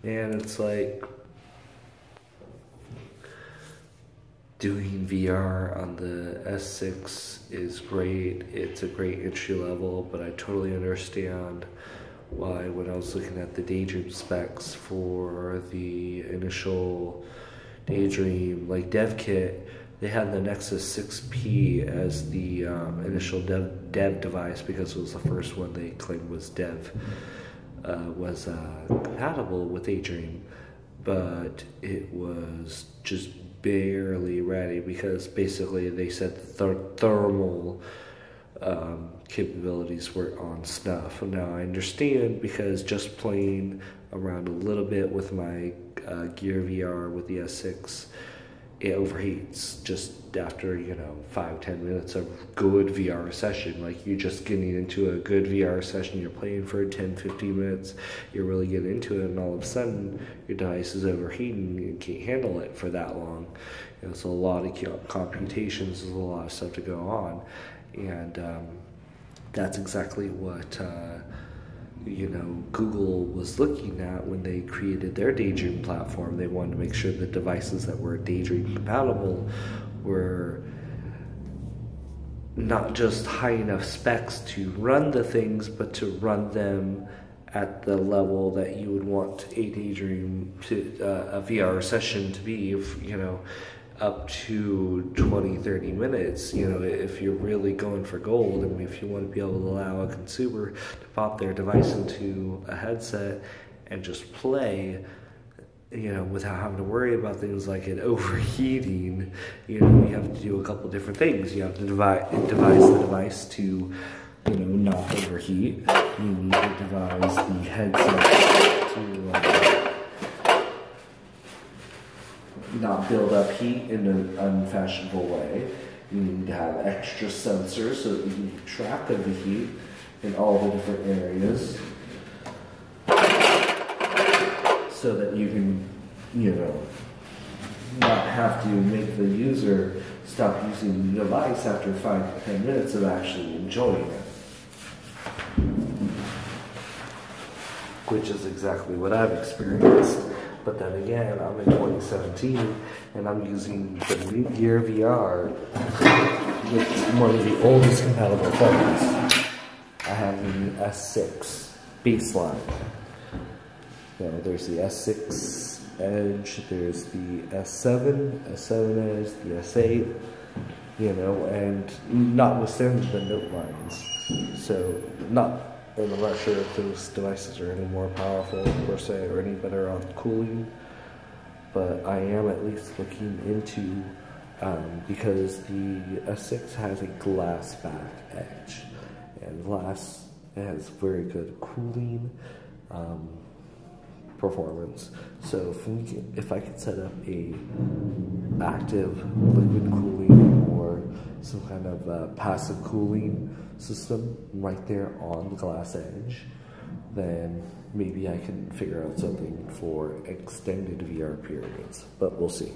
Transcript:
And it's like doing VR on the S6 is great. It's a great entry level, but I totally understand why when I was looking at the Daydream specs for the initial Daydream like dev kit, they had the Nexus 6P as the initial dev device because it was the first one they claimed was compatible with Daydream, but it was just barely ready because basically they said the thermal capabilities were on snuff. Now I understand because just playing around a little bit with my Gear VR with the S6, it overheats just after 5-10 minutes of good VR session. Like you're just getting into a good VR session, you're playing for 10-15 minutes, you're really getting into it, and all of a sudden your device is overheating, you can't handle it for that long. It's a lot of computations, there's a lot of stuff to go on, and that's exactly what Google was looking at when they created their Daydream platform. They wanted to make sure the devices that were Daydream compatible were not just high enough specs to run the things, but to run them at the level that you would want a Daydream a VR session to be, up to 20-30 minutes. If you're really going for gold, and if you want to be able to allow a consumer to pop their device into a headset and just play, without having to worry about things like it overheating, you have to do a couple different things. You have to devise the device to, not overheat. You need to devise the headset to not build up heat in an unfashionable way. You need to have extra sensors so that you can keep track of the heat in all the different areas, so that you can, not have to make the user stop using the device after 5-10 minutes of actually enjoying it. Which is exactly what I've experienced. But then again, I'm in 2017 and I'm using the new Gear VR with one of the oldest compatible phones. I have the S6 baseline. There's the S6 Edge, there's the S7, S7 Edge, the S8, and notwithstanding the Note lines. So, and I'm not sure if those devices are any more powerful, per se, or any better on cooling, but I am at least looking into, because the S6 has a glass back edge, and glass has very good cooling performance. So if I could set up a active liquid cooling or some kind of passive cooling system right there on the glass edge, then maybe I can figure out something for extended VR periods, but we'll see.